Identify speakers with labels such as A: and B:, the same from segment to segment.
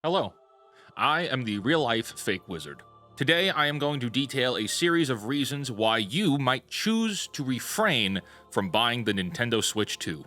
A: Hello, I am the real-life fake wizard. Today I am going to detail a series of reasons why you might choose to refrain from buying the Nintendo Switch 2.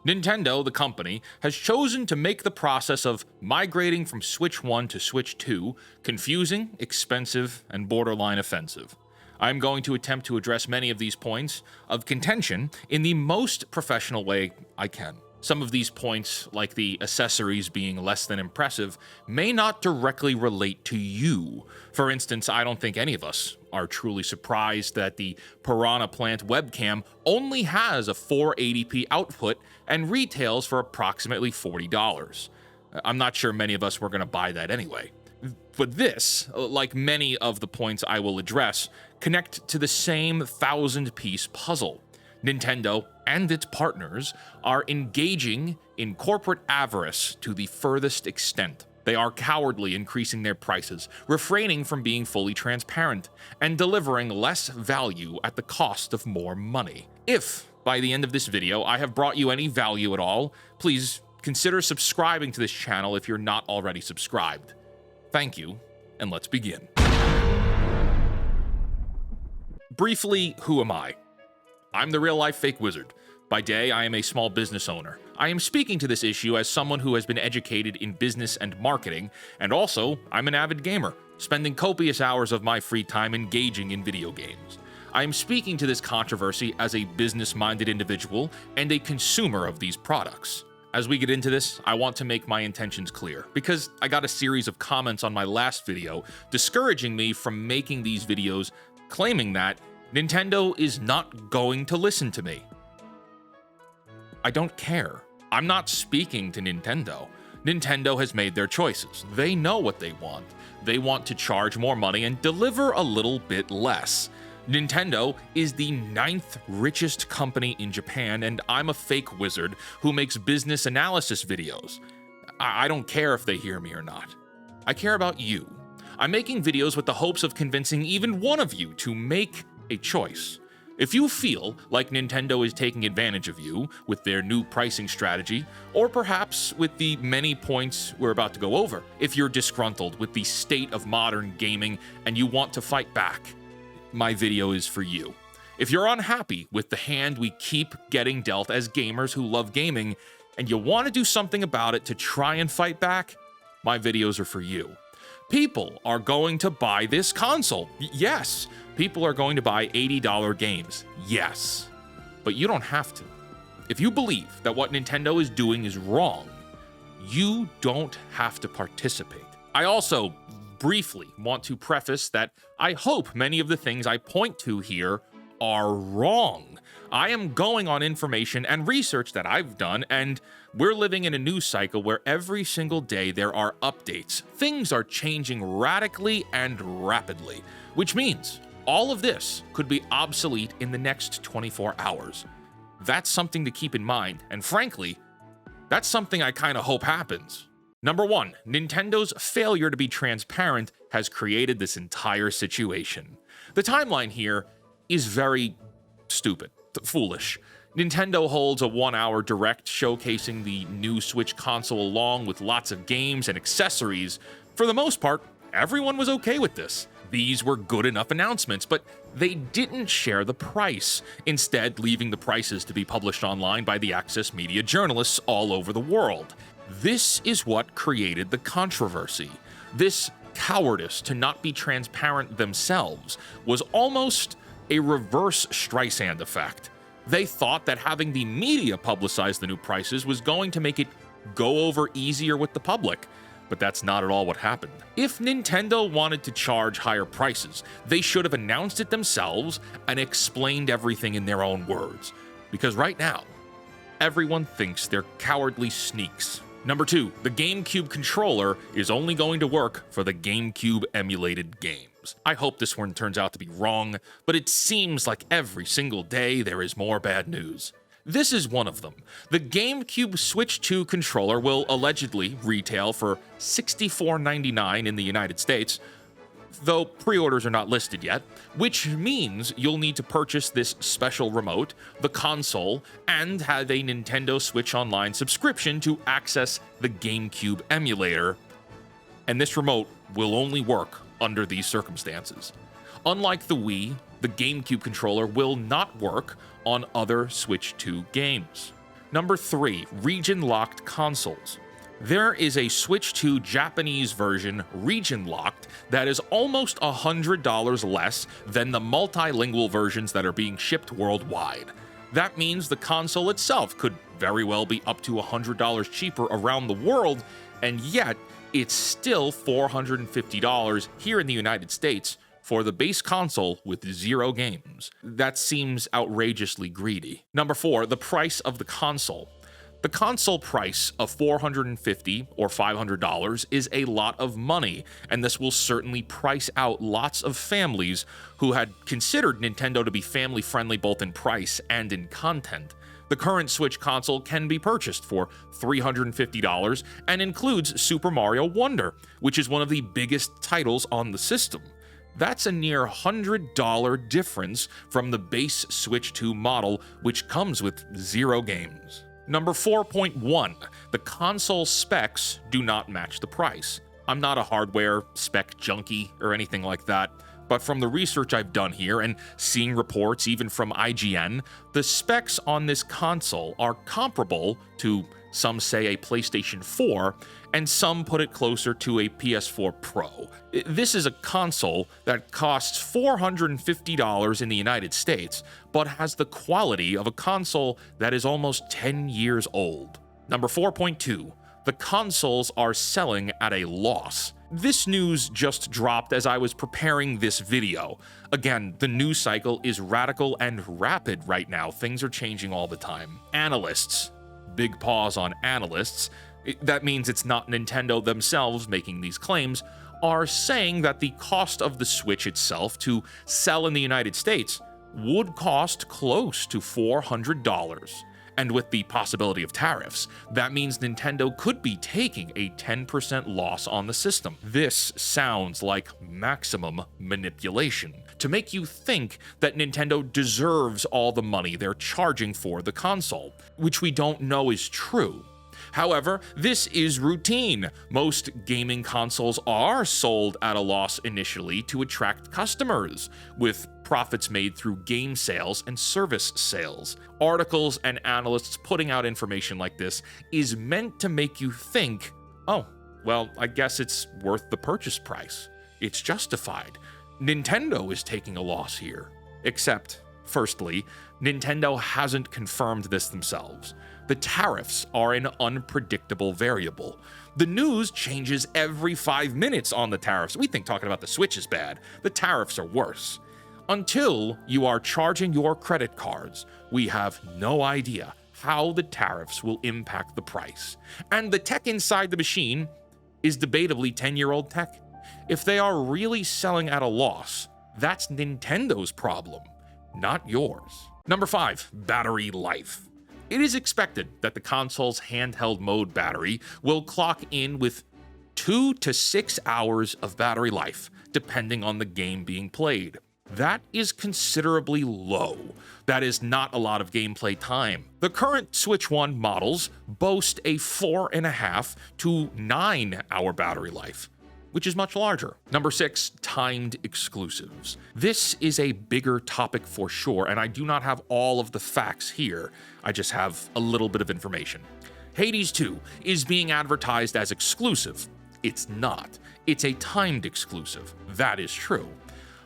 A: Nintendo, the company, has chosen to make the process of migrating from Switch 1 to Switch 2 confusing, expensive, and borderline offensive. I'm going to attempt to address many of these points of contention in the most professional way I can. Some of these points, like the accessories being less than impressive, may not directly relate to you. For instance, I don't think any of us are truly surprised that the Piranha Plant webcam only has a 480p output and retails for approximately $40. I'm not sure many of us were going to buy that anyway. But this, like many of the points I will address, connect to the same 1,000-piece puzzle. Nintendo and its partners are engaging in corporate avarice to the furthest extent. They are cowardly increasing their prices, refraining from being fully transparent, and delivering less value at the cost of more money. If, by the end of this video, I have brought you any value at all, please consider subscribing to this channel if you're not already subscribed. Thank you, and let's begin. Briefly, who am I? I'm the real-life fake wizard. By day, I am a small business owner. I am speaking to this issue as someone who has been educated in business and marketing, and also, I'm an avid gamer, spending copious hours of my free time engaging in video games. I am speaking to this controversy as a business-minded individual and a consumer of these products. As we get into this, I want to make my intentions clear, because I got a series of comments on my last video discouraging me from making these videos, claiming that Nintendo is not going to listen to me. I don't care. I'm not speaking to Nintendo. Nintendo has made their choices. They know what they want. They want to charge more money and deliver a little bit less. Nintendo is the 9th richest company in Japan, and I'm a fake wizard who makes business analysis videos. I don't care if they hear me or not. I care about you. I'm making videos with the hopes of convincing even one of you to make a choice. If you feel like Nintendo is taking advantage of you with their new pricing strategy, or perhaps with the many points we're about to go over, if you're disgruntled with the state of modern gaming and you want to fight back, my video is for you. If you're unhappy with the hand we keep getting dealt as gamers who love gaming, and you want to do something about it to try and fight back, my videos are for you. People are going to buy this console. Yes. People are going to buy $80 games. Yes. But you don't have to. If you believe that what Nintendo is doing is wrong, you don't have to participate. I also briefly want to preface that I hope many of the things I point to here are wrong. I am going on information and research that I've done, and we're living in a news cycle where every single day there are updates. Things are changing radically and rapidly, which means all of this could be obsolete in the next 24 hours. That's something to keep in mind, and frankly, that's something I kind of hope happens. Number 1, Nintendo's failure to be transparent has created this entire situation. The timeline here is very stupid, foolish. Nintendo holds a 1-hour direct showcasing the new Switch console along with lots of games and accessories. For the most part, everyone was okay with this. These were good enough announcements, but they didn't share the price, instead leaving the prices to be published online by the access media journalists all over the world. This is what created the controversy. This cowardice to not be transparent themselves was almost a reverse Streisand effect. They thought that having the media publicize the new prices was going to make it go over easier with the public, but that's not at all what happened. If Nintendo wanted to charge higher prices, they should have announced it themselves and explained everything in their own words. Because right now, everyone thinks they're cowardly sneaks. Number 2, the GameCube controller is only going to work for the GameCube emulated games. I hope this one turns out to be wrong, but it seems like every single day there is more bad news. This is one of them. The GameCube Switch 2 controller will allegedly retail for $64.99 in the United States, though pre-orders are not listed yet, which means you'll need to purchase this special remote, the console, and have a Nintendo Switch Online subscription to access the GameCube emulator, and this remote will only work under these circumstances. Unlike the Wii, the GameCube controller will not work on other Switch 2 games. Number 3, region-locked consoles. There is a Switch 2 Japanese version region-locked that is almost $100 less than the multilingual versions that are being shipped worldwide. That means the console itself could very well be up to $100 cheaper around the world, and yet it's still $450 here in the United States for the base console with 0 games. That seems outrageously greedy. Number 4, the price of the console. The console price of $450 or $500 is a lot of money, and this will certainly price out lots of families who had considered Nintendo to be family-friendly both in price and in content. The current Switch console can be purchased for $350 and includes Super Mario Wonder, which is one of the biggest titles on the system. That's a near $100 difference from the base Switch 2 model, which comes with 0 games. Number 4.1, the console specs do not match the price. I'm not a hardware spec junkie or anything like that, but from the research I've done here and seeing reports even from IGN, the specs on this console are comparable to, some say, a PlayStation 4, and some put it closer to a PS4 Pro. This is a console that costs $450 in the United States, but has the quality of a console that is almost 10 years old. Number 4.2, the consoles are selling at a loss. This news just dropped as I was preparing this video. Again, the news cycle is radical and rapid right now. Things are changing all the time. Analysts, big pause on analysts, that means it's not Nintendo themselves making these claims, are saying that the cost of the Switch itself to sell in the United States would cost close to $400. And with the possibility of tariffs, that means Nintendo could be taking a 10% loss on the system. This sounds like maximum manipulation, to make you think that Nintendo deserves all the money they're charging for the console, which we don't know is true. However, this is routine. Most gaming consoles are sold at a loss initially to attract customers, with profits made through game sales and service sales. Articles and analysts putting out information like this is meant to make you think, oh, well, I guess it's worth the purchase price. It's justified. Nintendo is taking a loss here. Except, firstly, Nintendo hasn't confirmed this themselves. The tariffs are an unpredictable variable. The news changes every 5 minutes on the tariffs. We think talking about the Switch is bad. The tariffs are worse. Until you are charging your credit cards, we have no idea how the tariffs will impact the price. And the tech inside the machine is debatably 10-year-old tech. If they are really selling at a loss, that's Nintendo's problem, not yours. Number 5, battery life. It is expected that the console's handheld mode battery will clock in with 2 to 6 hours of battery life, depending on the game being played. That is considerably low. That is not a lot of gameplay time. The current Switch 1 models boast a 4.5 to 9 hour battery life, which is much larger. Number 6, timed exclusives. This is a bigger topic for sure, and I do not have all of the facts here. I just have a little bit of information. Hades 2 is being advertised as exclusive. It's not. It's a timed exclusive. That is true.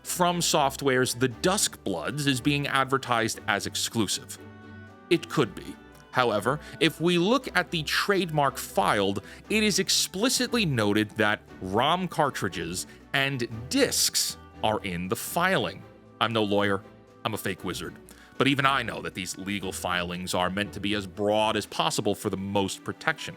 A: From Software's The Dusk Bloods is being advertised as exclusive. It could be. However, if we look at the trademark filed, it is explicitly noted that ROM cartridges and discs are in the filing. I'm no lawyer, I'm a fake wizard. But even I know that these legal filings are meant to be as broad as possible for the most protection.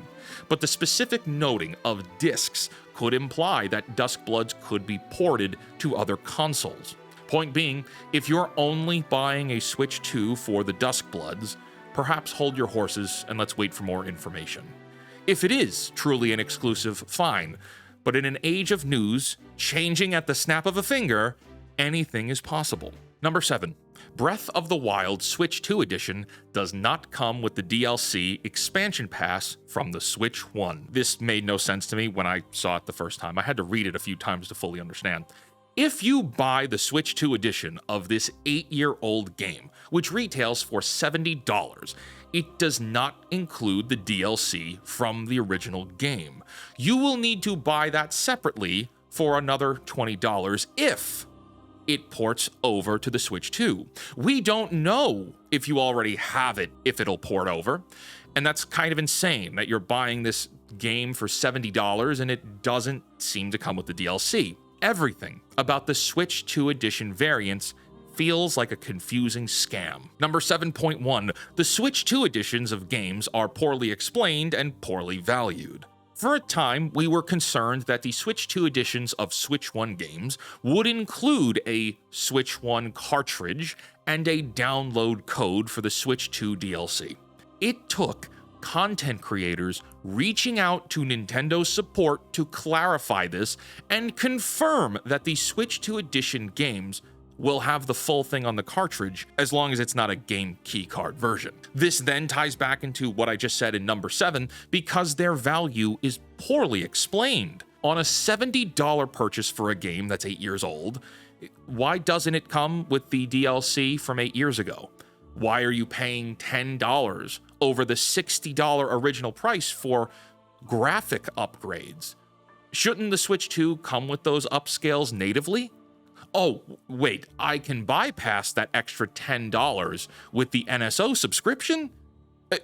A: But the specific noting of discs could imply that Dusk Bloods could be ported to other consoles. Point being, if you're only buying a Switch 2 for the Dusk Bloods, perhaps hold your horses and let's wait for more information. If it is truly an exclusive, fine. But in an age of news, changing at the snap of a finger, anything is possible. Number 7, Breath of the Wild Switch 2 Edition does not come with the DLC expansion pass from the Switch 1. This made no sense to me when I saw it the first time. I had to read it a few times to fully understand. If you buy the Switch 2 edition of this 8-year-old game, which retails for $70, it does not include the DLC from the original game. You will need to buy that separately for another $20 if it ports over to the Switch 2. We don't know if you already have it, if it'll port over, and that's kind of insane that you're buying this game for $70 and it doesn't seem to come with the DLC. Everything about the Switch 2 edition variants feels like a confusing scam. Number 7.1, the Switch 2 editions of games are poorly explained and poorly valued. For a time, we were concerned that the Switch 2 editions of Switch 1 games would include a Switch 1 cartridge and a download code for the Switch 2 DLC. It took content creators reaching out to Nintendo's support to clarify this and confirm that the Switch 2 edition games will have the full thing on the cartridge as long as it's not a game keycard version. This then ties back into what I just said in number 7 because their value is poorly explained. On a $70 purchase for a game that's 8 years old, why doesn't it come with the DLC from 8 years ago? Why are you paying $10 over the $60 original price for graphic upgrades? Shouldn't the Switch 2 come with those upscales natively? Oh, wait, I can bypass that extra $10 with the NSO subscription?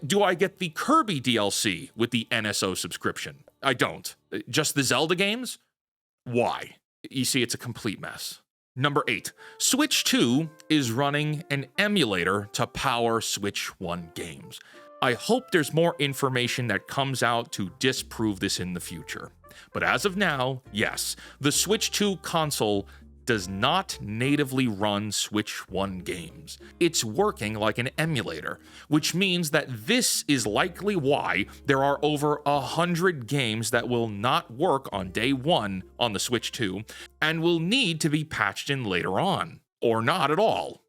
A: Do I get the Kirby DLC with the NSO subscription? I don't. Just the Zelda games? Why? You see, it's a complete mess. Number 8, Switch 2 is running an emulator to power Switch 1 games. I hope there's more information that comes out to disprove this in the future. But as of now, yes, the Switch 2 console does not natively run Switch 1 games. It's working like an emulator, which means that this is likely why there are over 100 games that will not work on day one on the Switch 2 and will need to be patched in later on, or not at all.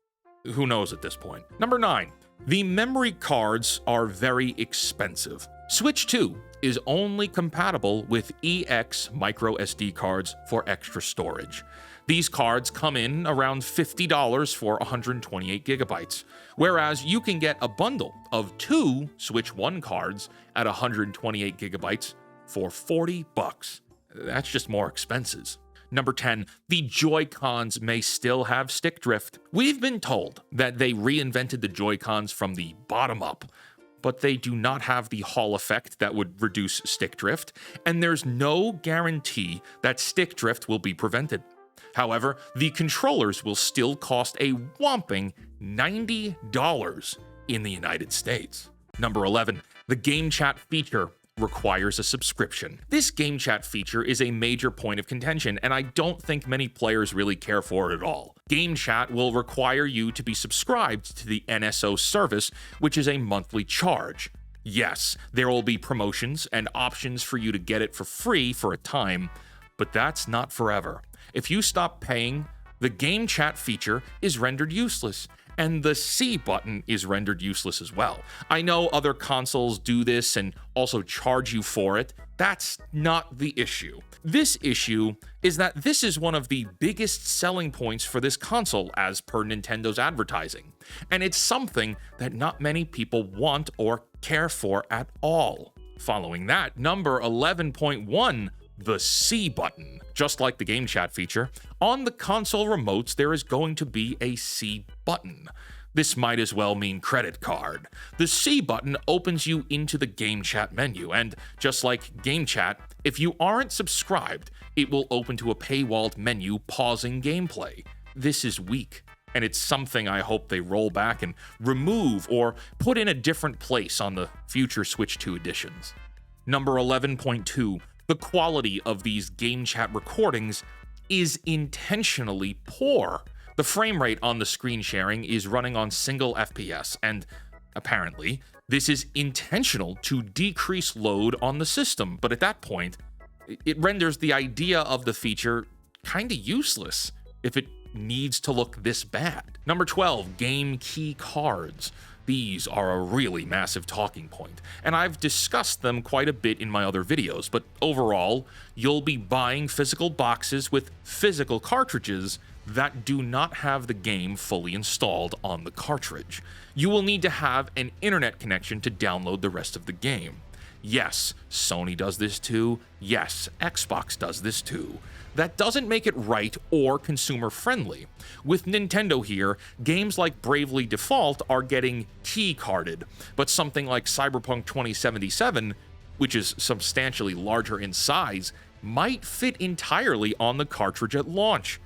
A: Who knows at this point? Number 9, the memory cards are very expensive. Switch 2 is only compatible with EX micro SD cards for extra storage. These cards come in around $50 for 128 gigabytes, whereas you can get a bundle of 2 Switch 1 cards at 128 gigabytes for $40. That's just more expenses. Number 10, the Joy-Cons may still have stick drift. We've been told that they reinvented the Joy-Cons from the bottom up, but they do not have the Hall effect that would reduce stick drift, and there's no guarantee that stick drift will be prevented. However, the controllers will still cost a whopping $90 in the United States. Number 11, the Game Chat feature requires a subscription. This Game Chat feature is a major point of contention, and I don't think many players really care for it at all. Game Chat will require you to be subscribed to the NSO service, which is a monthly charge. Yes, there will be promotions and options for you to get it for free for a time, but that's not forever. If you stop paying, the Game Chat feature is rendered useless, and the C button is rendered useless as well. I know other consoles do this and also charge you for it. That's not the issue. This issue is that this is one of the biggest selling points for this console as per Nintendo's advertising, and it's something that not many people want or care for at all. Following that, number 11.1, the C button. Just like the Game Chat feature, on the console remotes there is going to be a C button. This might as well mean credit card. The C button opens you into the Game Chat menu, and just like Game Chat, if you aren't subscribed, it will open to a paywalled menu pausing gameplay. This is weak, and it's something I hope they roll back and remove or put in a different place on the future Switch 2 editions. Number 11.2, the quality of these Game Chat recordings is intentionally poor. The frame rate on the screen sharing is running on single FPS, and apparently, this is intentional to decrease load on the system, but at that point, it renders the idea of the feature kinda useless if it needs to look this bad. Number 12, game key cards. These are a really massive talking point, and I've discussed them quite a bit in my other videos, but overall, you'll be buying physical boxes with physical cartridges that do not have the game fully installed on the cartridge. You will need to have an internet connection to download the rest of the game. Yes, Sony does this too. Yes, Xbox does this too. That doesn't make it right or consumer friendly. With Nintendo here, games like Bravely Default are getting key carded, but something like Cyberpunk 2077, which is substantially larger in size, might fit entirely on the cartridge at launch.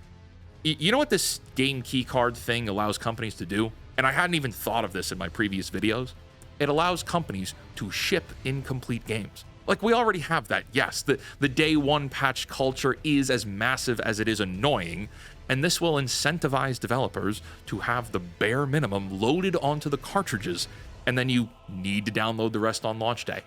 A: You know what this game key card thing allows companies to do? And I hadn't even thought of this in my previous videos. It allows companies to ship incomplete games. Like, we already have that, yes. The day one patch culture is as massive as it is annoying, and this will incentivize developers to have the bare minimum loaded onto the cartridges, and then you need to download the rest on launch day.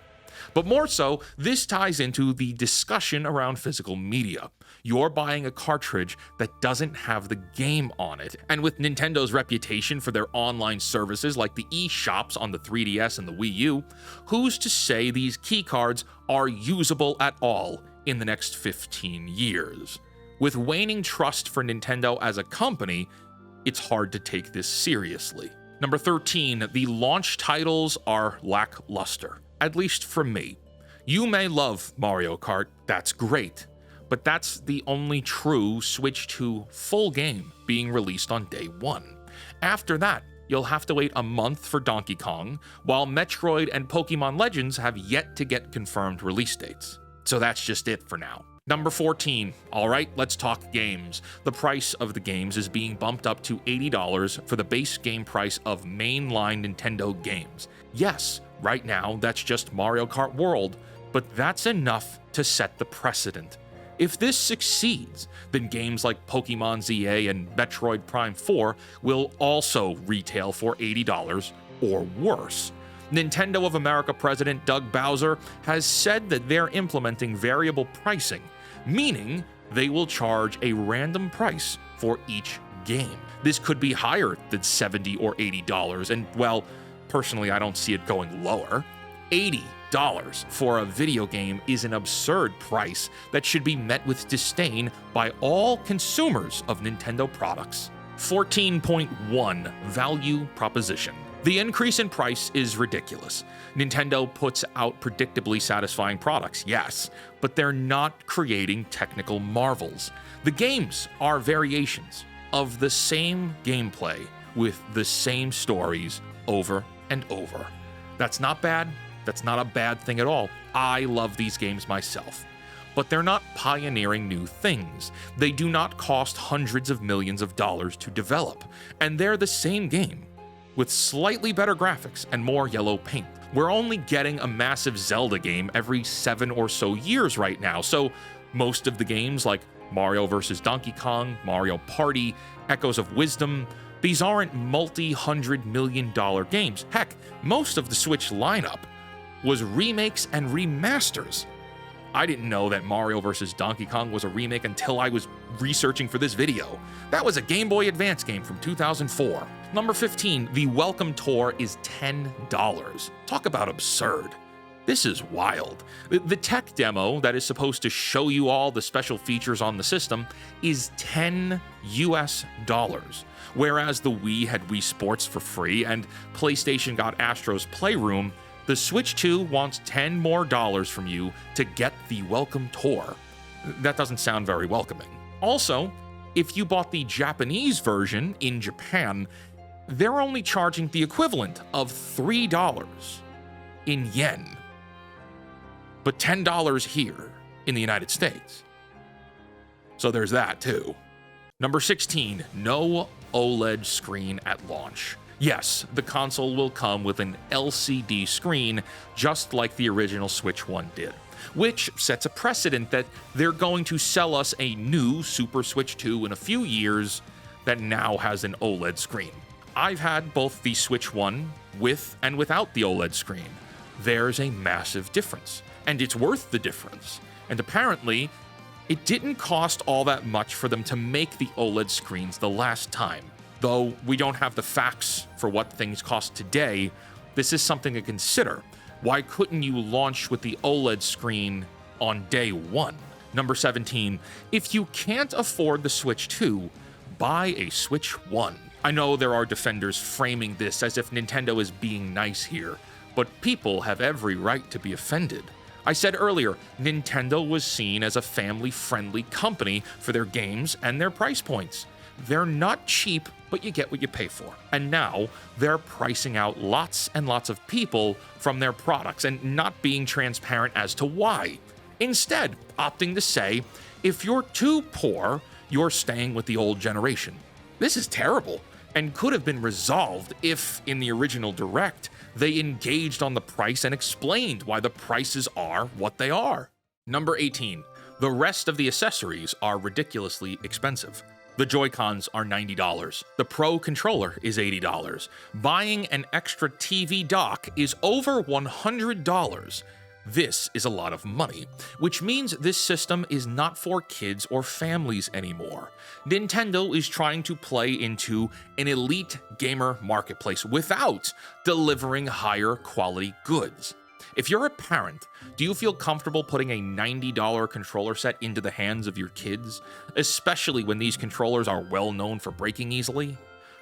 A: But more so, this ties into the discussion around physical media. You're buying a cartridge that doesn't have the game on it, and with Nintendo's reputation for their online services like the eShops on the 3DS and the Wii U, who's to say these keycards are usable at all in the next 15 years? With waning trust for Nintendo as a company, it's hard to take this seriously. Number 13, the launch titles are lackluster. At least for me. You may love Mario Kart, that's great, but that's the only true Switch 2 full game being released on day one. After that, you'll have to wait a month for Donkey Kong, while Metroid and Pokemon Legends have yet to get confirmed release dates. So that's just it for now. Number 14, alright, let's talk games. The price of the games is being bumped up to $80 for the base game price of mainline Nintendo games. Yes, right now that's just Mario Kart World, but that's enough to set the precedent. If this succeeds, then games like Pokemon ZA and Metroid Prime 4 will also retail for $80 or worse. Nintendo of America President Doug Bowser has said that they're implementing variable pricing, meaning they will charge a random price for each game. This could be higher than $70 or $80, and well, personally, I don't see it going lower. $80 for a video game is an absurd price that should be met with disdain by all consumers of Nintendo products. 14.1 Value Proposition. The increase in price is ridiculous. Nintendo puts out predictably satisfying products, yes, but they're not creating technical marvels. The games are variations of the same gameplay with the same stories over and over. That's not bad. That's not a bad thing at all. I love these games myself. But they're not pioneering new things. They do not cost hundreds of millions of dollars to develop, and they're the same game with slightly better graphics and more yellow paint. We're only getting a massive Zelda game every 7 or so years right now, so most of the games like Mario vs. Donkey Kong, Mario Party, Echoes of Wisdom, these aren't multi-hundred-million-dollar games. Heck, most of the Switch lineup was remakes and remasters. I didn't know that Mario vs. Donkey Kong was a remake until I was researching for this video. That was a Game Boy Advance game from 2004. Number 15, the Welcome Tour is $10. Talk about absurd. This is wild. The tech demo that is supposed to show you all the special features on the system is $10 US, whereas the Wii had Wii Sports for free and PlayStation got Astro's Playroom. The Switch 2 wants $10 more from you to get the Welcome Tour. That doesn't sound very welcoming. Also, if you bought the Japanese version in Japan, they're only charging the equivalent of $3 in yen, but $10 here in the United States. So there's that too. Number 16, no OLED screen at launch. Yes, the console will come with an LCD screen, just like the original Switch 1 did, which sets a precedent that they're going to sell us a new Super Switch 2 in a few years that now has an OLED screen. I've had both the Switch 1 with and without the OLED screen. There's a massive difference, and it's worth the difference. And apparently, It didn't cost all that much for them to make the OLED screens the last time. Though we don't have the facts for what things cost today, this is something to consider. Why couldn't you launch with the OLED screen on day one? Number 17, if you can't afford the Switch 2, buy a Switch 1. I know there are defenders framing this as if Nintendo is being nice here, but people have every right to be offended. I said earlier, Nintendo was seen as a family-friendly company for their games and their price points. They're not cheap, but you get what you pay for. And now, they're pricing out lots and lots of people from their products and not being transparent as to why. Instead, opting to say, if you're too poor, you're staying with the old generation. This is terrible, and could have been resolved if, in the original Direct, they engaged on the price and explained why the prices are what they are. Number 18. The rest of the accessories are ridiculously expensive. The Joy-Cons are $90. The Pro controller is $80. Buying an extra TV dock is over $100. This is a lot of money, which means this system is not for kids or families anymore. Nintendo is trying to play into an elite gamer marketplace without delivering higher quality goods. If you're a parent, do you feel comfortable putting a $90 controller set into the hands of your kids, especially when these controllers are well known for breaking easily?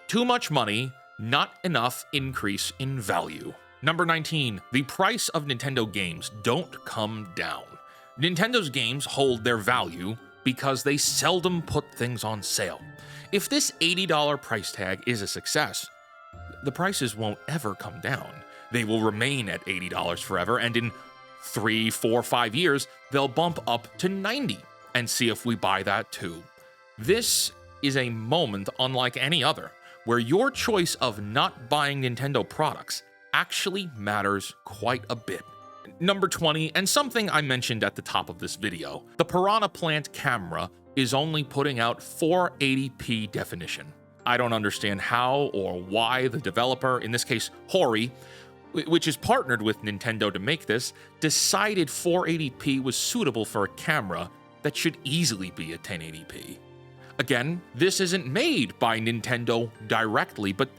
A: Too much money, not enough increase in value. Number 19, the price of Nintendo games don't come down. Nintendo's games hold their value because they seldom put things on sale. If this $80 price tag is a success, the prices won't ever come down. They will remain at $80 forever, and in 3, 4, 5 years, they'll bump up to $90 and see if we buy that too. This is a moment unlike any other, where your choice of not buying Nintendo products actually matters quite a bit. Number 20, and something I mentioned at the top of this video, the Piranha Plant camera is only putting out 480p definition. I don't understand how or why the developer, in this case Hori, which is partnered with Nintendo to make this, decided 480p was suitable for a camera that should easily be at 1080p. Again, this isn't made by Nintendo directly, but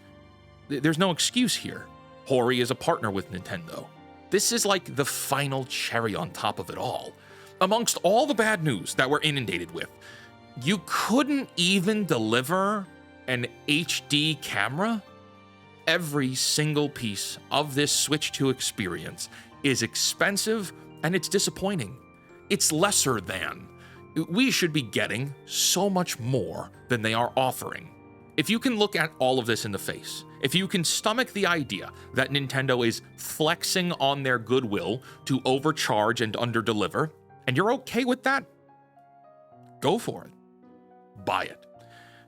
A: there's no excuse here. Hori is a partner with Nintendo. This is like the final cherry on top of it all. Amongst all the bad news that we're inundated with, you couldn't even deliver an HD camera? Every single piece of this Switch 2 experience is expensive and it's disappointing. It's lesser than. We should be getting so much more than they are offering. If you can look at all of this in the face, if you can stomach the idea that Nintendo is flexing on their goodwill to overcharge and underdeliver, and you're okay with that, go for it. Buy it.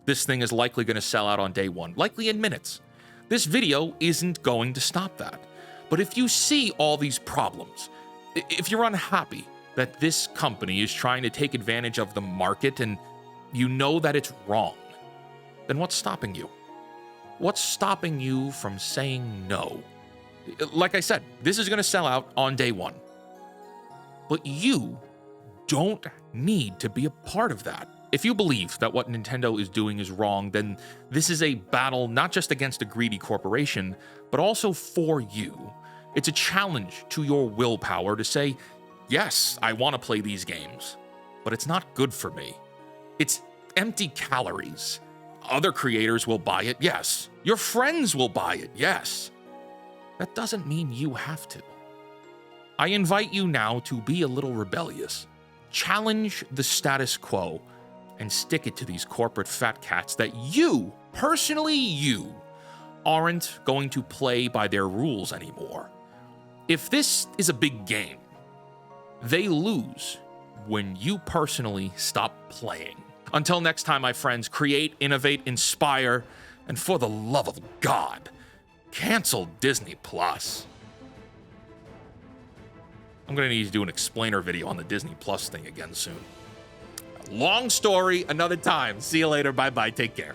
A: This thing is likely going to sell out on day one, likely in minutes. This video isn't going to stop that. But if you see all these problems, if you're unhappy that this company is trying to take advantage of the market and you know that it's wrong, then what's stopping you? What's stopping you from saying no? Like I said, this is going to sell out on day one. But you don't need to be a part of that. If you believe that what Nintendo is doing is wrong, then this is a battle not just against a greedy corporation, but also for you. It's a challenge to your willpower to say, yes, I want to play these games, but it's not good for me. It's empty calories. Other creators will buy it, yes. Your friends will buy it, yes. That doesn't mean you have to. I invite you now to be a little rebellious. Challenge the status quo and stick it to these corporate fat cats that you, personally you, aren't going to play by their rules anymore. If this is a big game, they lose when you personally stop playing. Until next time, my friends, create, innovate, inspire, and for the love of God, cancel Disney Plus. I'm gonna need to do an explainer video on the Disney Plus thing again soon. Long story, another time. See you later. Bye-bye. Take care.